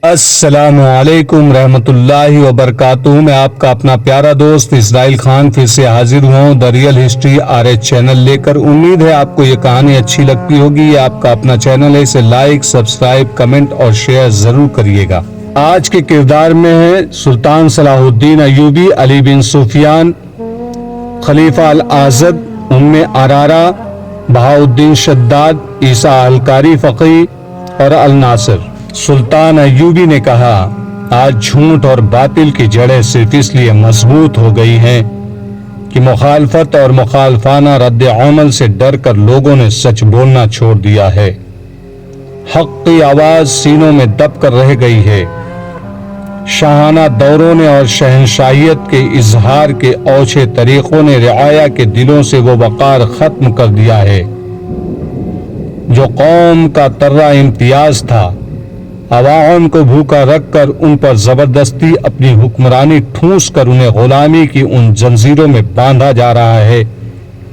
السلام علیکم رحمۃ اللہ وبرکاتہ۔ میں آپ کا اپنا پیارا دوست اسرائیل خان پھر سے حاضر ہوں the real history RH channel لے کر۔ امید ہے آپ کو یہ کہانی اچھی لگتی ہوگی۔ یہ آپ کا اپنا چینل ہے، اسے لائک، سبسکرائب، کمنٹ اور شیئر ضرور کریے گا۔ آج کے کردار میں ہے سلطان صلاح الدین ایوبی، علی بن سفیان، خلیفہ الاعظم، ام عرارہ، بہاؤالدین شداد، عیسیٰ القاری فقی اور الناصر۔ سلطان ایوبی نے کہا، آج جھوٹ اور باطل کی جڑیں صرف اس لیے مضبوط ہو گئی ہیں کہ مخالفت اور مخالفانہ رد عمل سے ڈر کر لوگوں نے سچ بولنا چھوڑ دیا ہے۔ حق کی آواز سینوں میں دب کر رہ گئی ہے۔ شاہانہ دوروں نے اور شہنشاہیت کے اظہار کے اوچھے طریقوں نے رعایا کے دلوں سے وہ وقار ختم کر دیا ہے جو قوم کا ترہ امتیاز تھا۔ عوام کو بھوکا رکھ کر ان پر زبردستی اپنی حکمرانی ٹھونس کر انہیں غلامی کی ان زنجیروں میں باندھا جا رہا ہے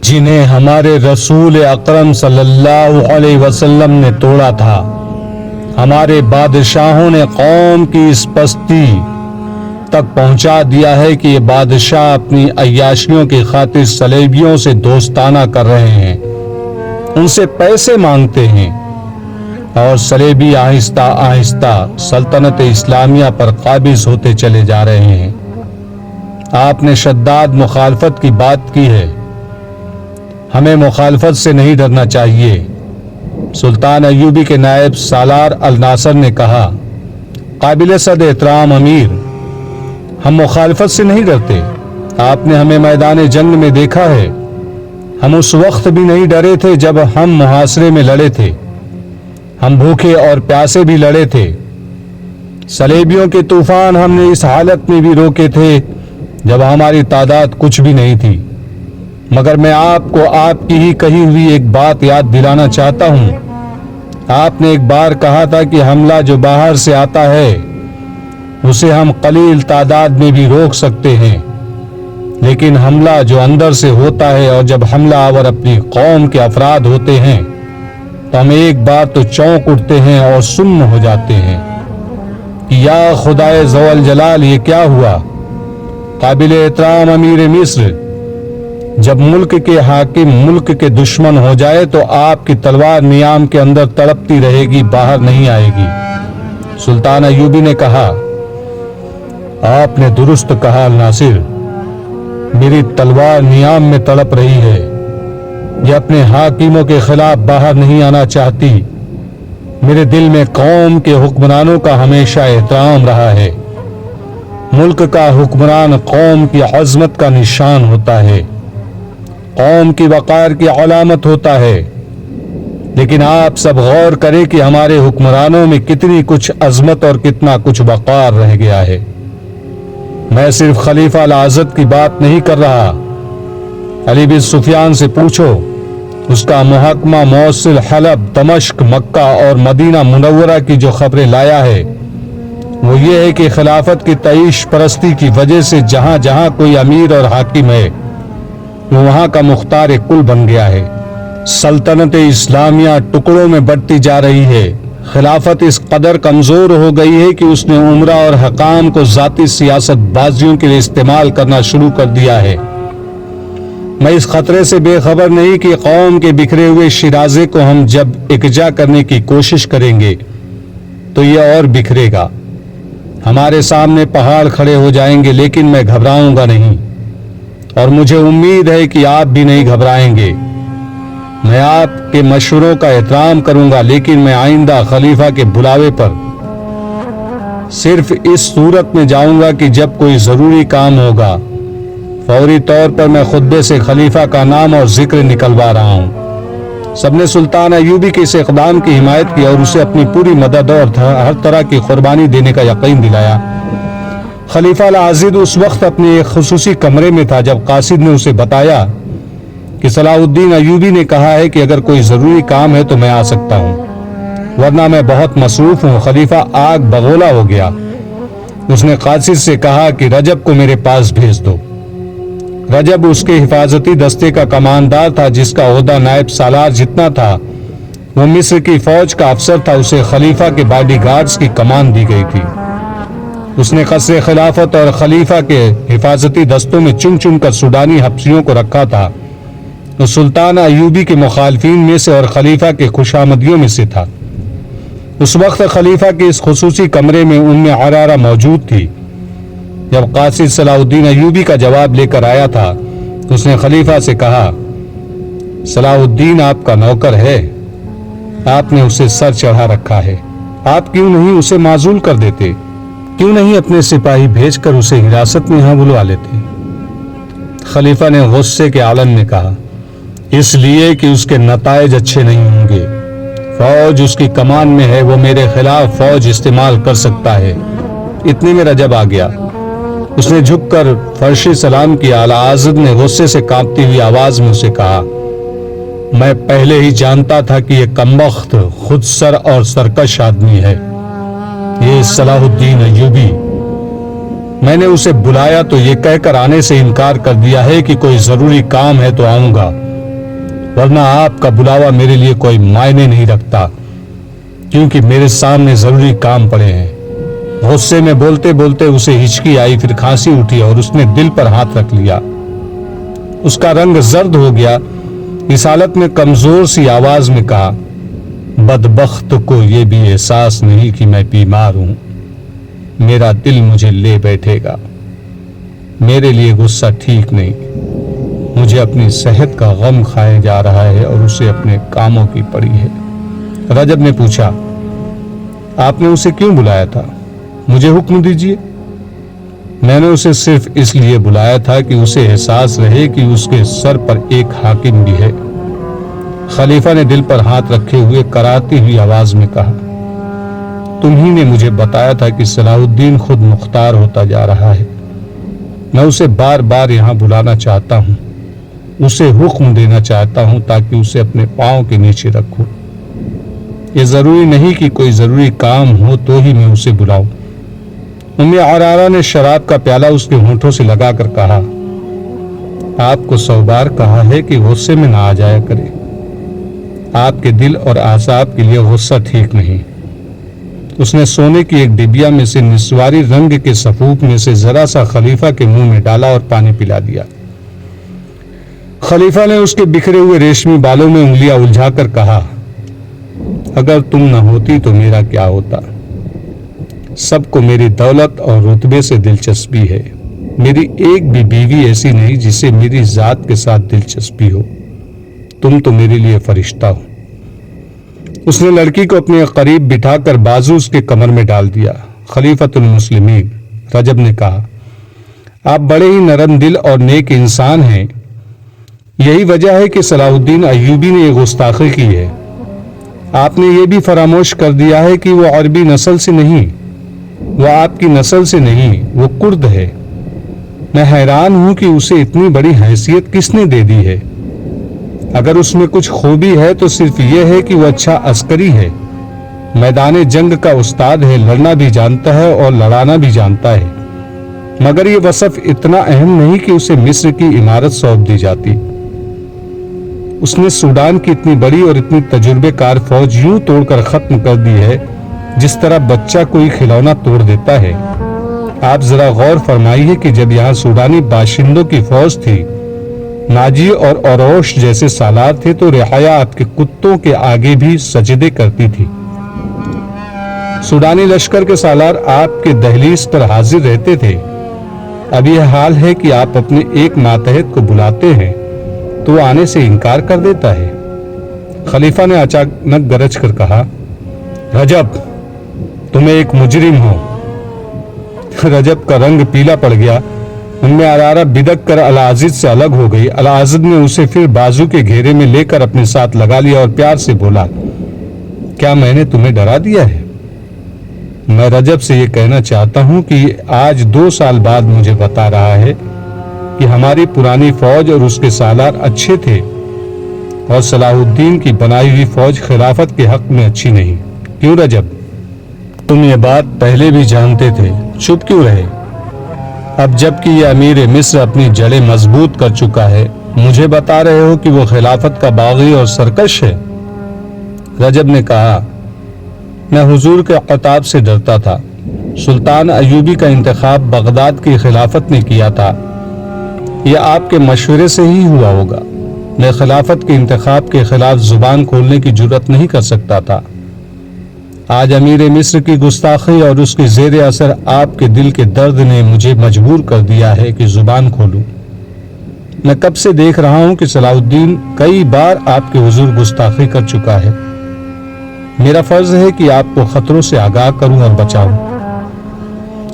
جنہیں ہمارے رسول اکرم صلی اللہ علیہ وسلم نے توڑا تھا۔ ہمارے بادشاہوں نے قوم کی اس پستی تک پہنچا دیا ہے کہ یہ بادشاہ اپنی عیاشیوں کی خاطر صلیبیوں سے دوستانہ کر رہے ہیں، ان سے پیسے مانگتے ہیں، اور صلیبی آہستہ آہستہ سلطنت اسلامیہ پر قابض ہوتے چلے جا رہے ہیں۔ آپ نے شداد مخالفت کی بات کی ہے، ہمیں مخالفت سے نہیں ڈرنا چاہیے۔ سلطان ایوبی کے نائب سالار الناصر نے کہا، قابل صد احترام امیر، ہم مخالفت سے نہیں ڈرتے۔ آپ نے ہمیں میدان جنگ میں دیکھا ہے، ہم اس وقت بھی نہیں ڈرے تھے جب ہم محاصرے میں لڑے تھے، ہم بھوکے اور پیاسے بھی لڑے تھے۔ صلیبیوں کے طوفان ہم نے اس حالت میں بھی روکے تھے جب ہماری تعداد کچھ بھی نہیں تھی۔ مگر میں آپ کو آپ کی ہی کہی ہوئی ایک بات یاد دلانا چاہتا ہوں۔ آپ نے ایک بار کہا تھا کہ حملہ جو باہر سے آتا ہے اسے ہم قلیل تعداد میں بھی روک سکتے ہیں، لیکن حملہ جو اندر سے ہوتا ہے اور جب حملہ آور اپنی قوم کے افراد ہوتے ہیں تو ہم ایک بار تو چونک اٹھتے ہیں اور سن ہو جاتے ہیں کہ یا خدائے ذوالجلال یہ کیا ہوا۔ قابل احترام امیر مصر، جب ملک کے حاکم ملک کے دشمن ہو جائے تو آپ کی تلوار نیام کے اندر تڑپتی رہے گی، باہر نہیں آئے گی۔ سلطان ایوبی نے کہا، آپ نے درست کہا الناصر، میری تلوار نیام میں تڑپ رہی ہے، یہ اپنے حاکموں کے خلاف باہر نہیں آنا چاہتی۔ میرے دل میں قوم کے حکمرانوں کا ہمیشہ احترام رہا ہے۔ ملک کا حکمران قوم کی عظمت کا نشان ہوتا ہے، قوم کی وقار کی علامت ہوتا ہے، لیکن آپ سب غور کریں کہ ہمارے حکمرانوں میں کتنی کچھ عظمت اور کتنا کچھ وقار رہ گیا ہے۔ میں صرف خلیفہ الاعظم کی بات نہیں کر رہا، علی بن سفیان سے پوچھو، اس کا محکمہ موصل، حلب، دمشق، مکہ اور مدینہ منورہ کی جو خبریں لایا ہے وہ یہ ہے کہ خلافت کی تعیش پرستی کی وجہ سے جہاں جہاں کوئی امیر اور حاکم ہے وہ وہاں کا مختار کل بن گیا ہے۔ سلطنت اسلامیہ ٹکڑوں میں بٹتی جا رہی ہے۔ خلافت اس قدر کمزور ہو گئی ہے کہ اس نے عمرہ اور حکام کو ذاتی سیاست بازیوں کے لیے استعمال کرنا شروع کر دیا ہے۔ میں اس خطرے سے بے خبر نہیں کہ قوم کے بکھرے ہوئے شیرازے کو ہم جب اکجا کرنے کی کوشش کریں گے تو یہ اور بکھرے گا، ہمارے سامنے پہاڑ کھڑے ہو جائیں گے، لیکن میں گھبراؤں گا نہیں، اور مجھے امید ہے کہ آپ بھی نہیں گھبرائیں گے۔ میں آپ کے مشوروں کا احترام کروں گا، لیکن میں آئندہ خلیفہ کے بلاوے پر صرف اس صورت میں جاؤں گا کہ جب کوئی ضروری کام ہوگا۔ فوری طور پر میں خطبے سے خلیفہ کا نام اور ذکر نکلوا رہا ہوں۔ سب نے سلطان ایوبی کے اس اقدام کی حمایت کی اور اسے اپنی پوری مدد اور ہر طرح کی قربانی دینے کا یقین دلایا۔ خلیفہ الاعظم اس وقت اپنے ایک خصوصی کمرے میں تھا جب قاصد نے اسے بتایا کہ صلاح الدین ایوبی نے کہا ہے کہ اگر کوئی ضروری کام ہے تو میں آ سکتا ہوں، ورنہ میں بہت مصروف ہوں۔ خلیفہ آگ بگولا ہو گیا۔ اس نے قاصد سے کہا کہ رجب کو میرے پاس بھیج دو۔ رجب اس کے حفاظتی دستے کا کماندار تھا، جس کا عہدہ نائب سالار جتنا تھا وہ مصر کی فوج کا افسر تھا، اسے خلیفہ کے باڈی گارڈز کی کمان دی گئی تھی۔ اس نے قصر خلافت اور خلیفہ کے حفاظتی دستوں میں چن چن کر سوڈانی حبشیوں کو رکھا تھا۔ وہ سلطان ایوبی کے مخالفین میں سے اور خلیفہ کے خوشامدیوں میں سے تھا۔ اس وقت خلیفہ کے اس خصوصی کمرے میں عرارہ موجود تھی۔ جب قاصد صلاح الدین ایوبی کا جواب لے کر آیا تھا، اس نے خلیفہ سے کہا، صلاح الدین آپ کا نوکر ہے، آپ نے اسے سر چڑھا رکھا ہے، آپ کیوں نہیں اسے معزول کر دیتے؟ کیوں نہیں اپنے سپاہی بھیج کر اسے حراست میں یہاں بلوا لیتے؟ خلیفہ نے غصے کے عالم میں کہا، اس لیے کہ اس کے نتائج اچھے نہیں ہوں گے۔ فوج اس کی کمان میں ہے، وہ میرے خلاف فوج استعمال کر سکتا ہے۔ اتنے میں رجب آ گیا۔ اس نے جھک کر فرشی سلام کیا۔ اعلیٰ حضرت نے غصے سے کانپتی ہوئی آواز میں اسے کہا، میں پہلے ہی جانتا تھا کہ یہ کمبخت خود سر اور سرکش آدمی ہے، یہ صلاح الدین ایوبی۔ میں نے اسے بلایا تو یہ کہہ کر آنے سے انکار کر دیا ہے کہ کوئی ضروری کام ہے تو آؤں گا، ورنہ آپ کا بلاوا میرے لیے کوئی معنی نہیں رکھتا، کیونکہ میرے سامنے ضروری کام پڑے ہیں۔ غصے میں بولتے بولتے اسے ہچکی آئی، پھر کھانسی اٹھی اور اس نے دل پر ہاتھ رکھ لیا۔ اس کا رنگ زرد ہو گیا۔ اس حالت میں کمزور سی آواز میں کہا، بدبخت کو یہ بھی احساس نہیں کہ میں بیمار ہوں، میرا دل مجھے لے بیٹھے گا، میرے لیے غصہ ٹھیک نہیں، مجھے اپنی صحت کا غم کھائے جا رہا ہے اور اسے اپنے کاموں کی پڑی ہے۔ رجب نے پوچھا، آپ نے اسے کیوں بلایا تھا؟ مجھے حکم دیجیے۔ میں نے اسے صرف اس لیے بلایا تھا کہ اسے احساس رہے کہ اس کے سر پر ایک حاکم بھی ہے۔ خلیفہ نے دل پر ہاتھ رکھے ہوئے کراتی ہوئی آواز میں کہا، تم ہی نے مجھے بتایا تھا کہ صلاح الدین خود مختار ہوتا جا رہا ہے، میں اسے بار بار یہاں بلانا چاہتا ہوں، اسے حکم دینا چاہتا ہوں تاکہ اسے اپنے پاؤں کے نیچے رکھوں۔ یہ ضروری نہیں کہ کوئی ضروری کام ہو تو ہی میں اسے بلاؤں۔ عرارہ نے شراب کا پیالہ اس کے ہونٹوں سے لگا کر کہا، آپ کو 100 بار کہا ہے کہ غصے میں نہ آ جایا کرے، آپ کے دل اور اعصاب کے لیے غصہ ٹھیک نہیں۔ اس نے سونے کی ایک ڈبیا میں سے نسواری رنگ کے سفوف میں سے ذرا سا خلیفہ کے منہ میں ڈالا اور پانی پلا دیا۔ خلیفہ نے اس کے بکھرے ہوئے ریشمی بالوں میں انگلیاں الجھا کر کہا، اگر تم نہ ہوتی تو میرا کیا ہوتا؟ سب کو میری دولت اور رتبے سے دلچسپی ہے، میری ایک بھی بیوی ایسی نہیں جسے میری ذات کے ساتھ دلچسپی ہو، تم تو میرے لیے فرشتہ ہو۔ اس نے لڑکی کو اپنے قریب بٹھا کر بازو اس کے کمر میں ڈال دیا۔ خلیفۃ المسلمین رجب نے کہا، آپ بڑے ہی نرم دل اور نیک انسان ہیں، یہی وجہ ہے کہ صلاح الدین ایوبی نے یہ گستاخی کی ہے۔ آپ نے یہ بھی فراموش کر دیا ہے کہ وہ عربی نسل سے نہیں، وہ آپ کی نسل سے نہیں، وہ کرد ہے۔ میں حیران ہوں کہ اسے اتنی بڑی حیثیت کس نے دے دی ہے۔ اگر اس میں کچھ خوبی ہے تو صرف یہ ہے کہ وہ اچھا عسکری ہے، میدان جنگ کا استاد ہے، لڑنا بھی جانتا ہے اور لڑانا بھی جانتا ہے، مگر یہ وصف اتنا اہم نہیں کہ اسے مصر کی عمارت سونپ دی جاتی۔ اس نے سوڈان کی اتنی بڑی اور اتنی تجربے کار فوج یوں توڑ کر ختم کر دی ہے جس طرح بچہ کوئی کھلونا توڑ دیتا ہے۔ آپ ذرا غور فرمائیے کہ جب یہاں سوڈانی باشندوں کی فوج تھی، ناجی اور اوروش جیسے سالار تھے تو رعایا آپ کے کتوں کے آگے بھی سجدے کرتی تھی۔ سوڈانی لشکر کے سالار آپ کے دہلیز پر حاضر رہتے تھے۔ اب یہ حال ہے کہ آپ اپنے ایک ماتحت کو بلاتے ہیں تو وہ آنے سے انکار کر دیتا ہے۔ خلیفہ نے اچانک گرج کر کہا، رجب تم ایک مجرم ہو۔ رجب کا رنگ پیلا پڑ گیا۔ عرارہ بدک کر اعلیحضرت سے الگ ہو گئی۔ اعلیحضرت نے اسے پھر بازو کے گھیرے میں لے کر اپنے ساتھ لگا لیا اور پیار سے بولا، کیا میں نے تمہیں ڈرا دیا ہے؟ میں رجب سے یہ کہنا چاہتا ہوں کہ آج 2 سال بعد مجھے بتا رہا ہے کہ ہماری پرانی فوج اور اس کے سالار اچھے تھے اور صلاح الدین کی بنائی ہوئی فوج خلافت کے حق میں اچھی نہیں۔ کیوں رجب؟ تم یہ بات پہلے بھی جانتے تھے، چپ کیوں رہے؟ اب جب کہ یہ امیر مصر اپنی جڑیں مضبوط کر چکا ہے، مجھے بتا رہے ہو کہ وہ خلافت کا باغی اور سرکش ہے؟ رجب نے کہا میں حضور کے خطاب سے ڈرتا تھا، سلطان ایوبی کا انتخاب بغداد کی خلافت نے کیا تھا، یہ آپ کے مشورے سے ہی ہوا ہوگا، میں خلافت کے انتخاب کے خلاف زبان کھولنے کی جرات نہیں کر سکتا تھا۔ آج امیر مصر کی گستاخی اور اس کے زیر اثر آپ کے دل کے درد نے مجھے مجبور کر دیا ہے کہ زبان کھولوں۔ میں کب سے دیکھ رہا ہوں کہ صلاح الدین کئی بار آپ کے حضور گستاخی کر چکا ہے، میرا فرض ہے کہ آپ کو خطروں سے آگاہ کروں اور بچاؤں۔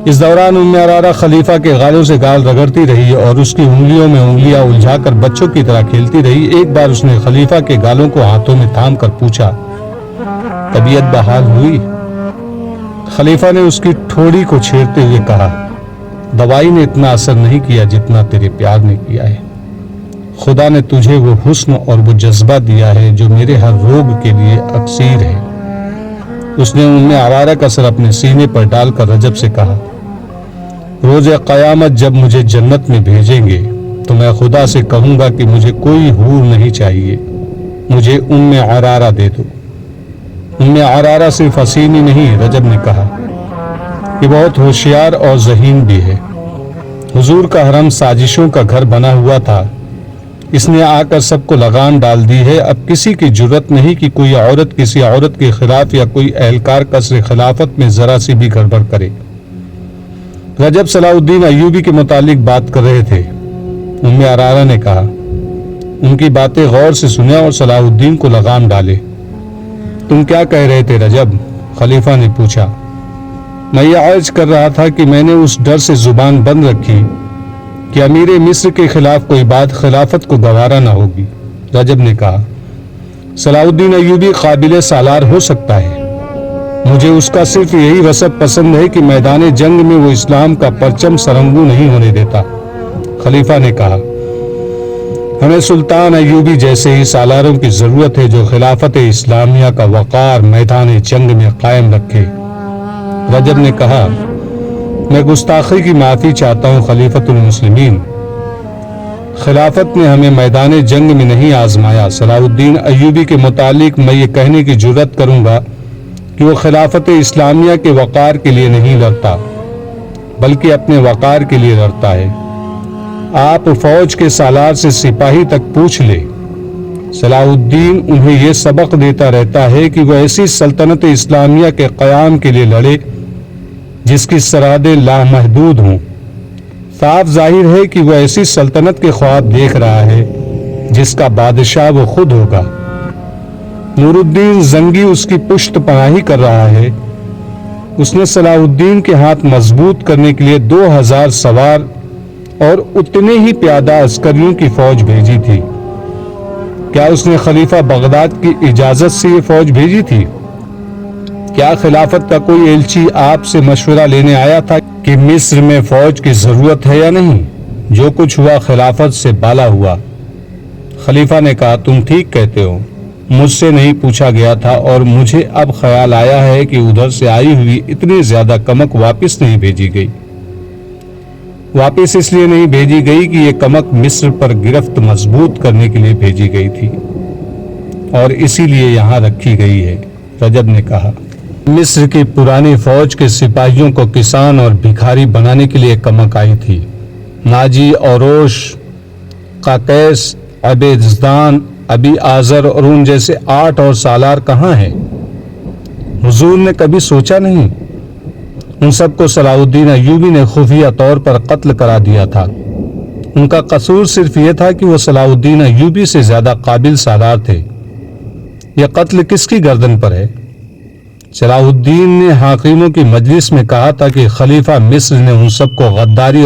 اس دوران ام عرارہ خلیفہ کے گالوں سے گال رگڑتی رہی اور اس کی انگلیوں میں انگلیاں الجھا کر بچوں کی طرح کھیلتی رہی۔ ایک بار اس نے خلیفہ کے گالوں کو ہاتھوں میں تھام کر پوچھا، طبیعت بحال ہوئی؟ خلیفہ نے اس کی ٹھوڑی کو چھیڑتے ہوئے کہا، دوائی نے اتنا اثر نہیں کیا جتنا تیرے پیار نے کیا ہے۔ خدا نے تجھے وہ حسن اور وہ جذبہ دیا ہے جو میرے ہر روگ کے لیے اکسیر ہے۔ اس نے ام عرارہ کا سر اپنے سینے پر ڈال کر رجب سے کہا، روز قیامت جب مجھے جنت میں بھیجیں گے تو میں خدا سے کہوں گا کہ مجھے کوئی حور نہیں چاہیے، مجھے ام عرارہ دے دو۔ ام عرارہ صرف حسین ہی نہیں، رجب نے کہا، یہ بہت ہوشیار اور ذہین بھی ہے۔ حضور کا حرم سازشوں کا گھر بنا ہوا تھا، اس نے آ کر سب کو لگام ڈال دی ہے۔ اب کسی کی جرت نہیں کہ کوئی عورت کسی عورت کے خلاف یا کوئی اہلکار قصر خلافت میں ذرا سی بھی گڑبڑ کرے۔ رجب صلاح الدین ایوبی کے متعلق بات کر رہے تھے۔ ام عرارہ نے کہا، ان کی باتیں غور سے سنے اور صلاح الدین کو لگام ڈالے۔ تم کیا کہہ رہے تھے رجب؟ خلیفہ نے پوچھا۔ میں یہ عرض کر رہا تھا کہ میں نے اس ڈر سے زبان بند رکھی کہ امیر مصر کے خلاف کوئی بات خلافت کو گوارا نہ ہوگی۔ رجب نے کہا، صلاح الدین ایوبی قابل سالار ہو سکتا ہے، مجھے اس کا صرف یہی وصف پسند ہے کہ میدان جنگ میں وہ اسلام کا پرچم سرنگو نہیں ہونے دیتا۔ خلیفہ نے کہا، ہمیں سلطان ایوبی جیسے ہی سالاروں کی ضرورت ہے جو خلافت اسلامیہ کا وقار میدان جنگ میں قائم رکھے۔ رجب نے کہا، میں گستاخی کی معافی چاہتا ہوں خلیفۃ المسلمین، خلافت نے ہمیں میدان جنگ میں نہیں آزمایا۔ صلاح الدین ایوبی کے متعلق میں یہ کہنے کی جرات کروں گا کہ وہ خلافت اسلامیہ کے وقار کے لیے نہیں لڑتا بلکہ اپنے وقار کے لیے لڑتا ہے۔ آپ فوج کے سالار سے سپاہی تک پوچھ لے، صلاح الدین انہیں یہ سبق دیتا رہتا ہے کہ وہ ایسی سلطنت اسلامیہ کے قیام کے لیے لڑے جس کی سرحدیں لامحدود ہوں۔ صاف ظاہر ہے کہ وہ ایسی سلطنت کے خواب دیکھ رہا ہے جس کا بادشاہ وہ خود ہوگا۔ نور الدین زنگی اس کی پشت پناہی کر رہا ہے۔ اس نے صلاح الدین کے ہاتھ مضبوط کرنے کے لیے 2000 سوار اور اتنے ہی پیادہ عسکریوں کی فوج بھیجی تھی۔ کیا اس نے خلیفہ بغداد کی اجازت سے یہ فوج بھیجی تھی؟ کیا خلافت کا کوئی ایلچی آپ سے مشورہ لینے آیا تھا کہ مصر میں فوج کی ضرورت ہے یا نہیں؟ جو کچھ ہوا خلافت سے بالا ہوا۔ خلیفہ نے کہا، تم ٹھیک کہتے ہو، مجھ سے نہیں پوچھا گیا تھا اور مجھے اب خیال آیا ہے کہ ادھر سے آئی ہوئی اتنی زیادہ کمک واپس نہیں بھیجی گئی۔ واپس اس لیے نہیں بھیجی گئی کہ یہ کمک مصر پر گرفت مضبوط کرنے کے لیے بھیجی گئی تھی اور اسی لیے یہاں رکھی گئی ہے۔ رجب نے کہا، مصر کی پرانی فوج کے سپاہیوں کو کسان اور بھکاری بنانے کے لیے کمک آئی تھی۔ ناجی، اوروش، قاقیس، عبیدزدان، ابی آذر اور ان جیسے 8 اور سالار کہاں ہیں؟ حضور نے کبھی سوچا نہیں؟ ان سب کو صلاح الدین ایوبی نے خفیہ طور پر قتل کرا دیا تھا۔ ان کا قصور صرف یہ تھا کہ وہ صلاح الدین ایوبی سے زیادہ قابل سالار تھے۔ یہ قتل کس کی گردن پر ہے؟ صلاح الدین نے حاکموں کی مجلس میں کہا تھا کہ خلیفہ مصر نے ان سب کو غداری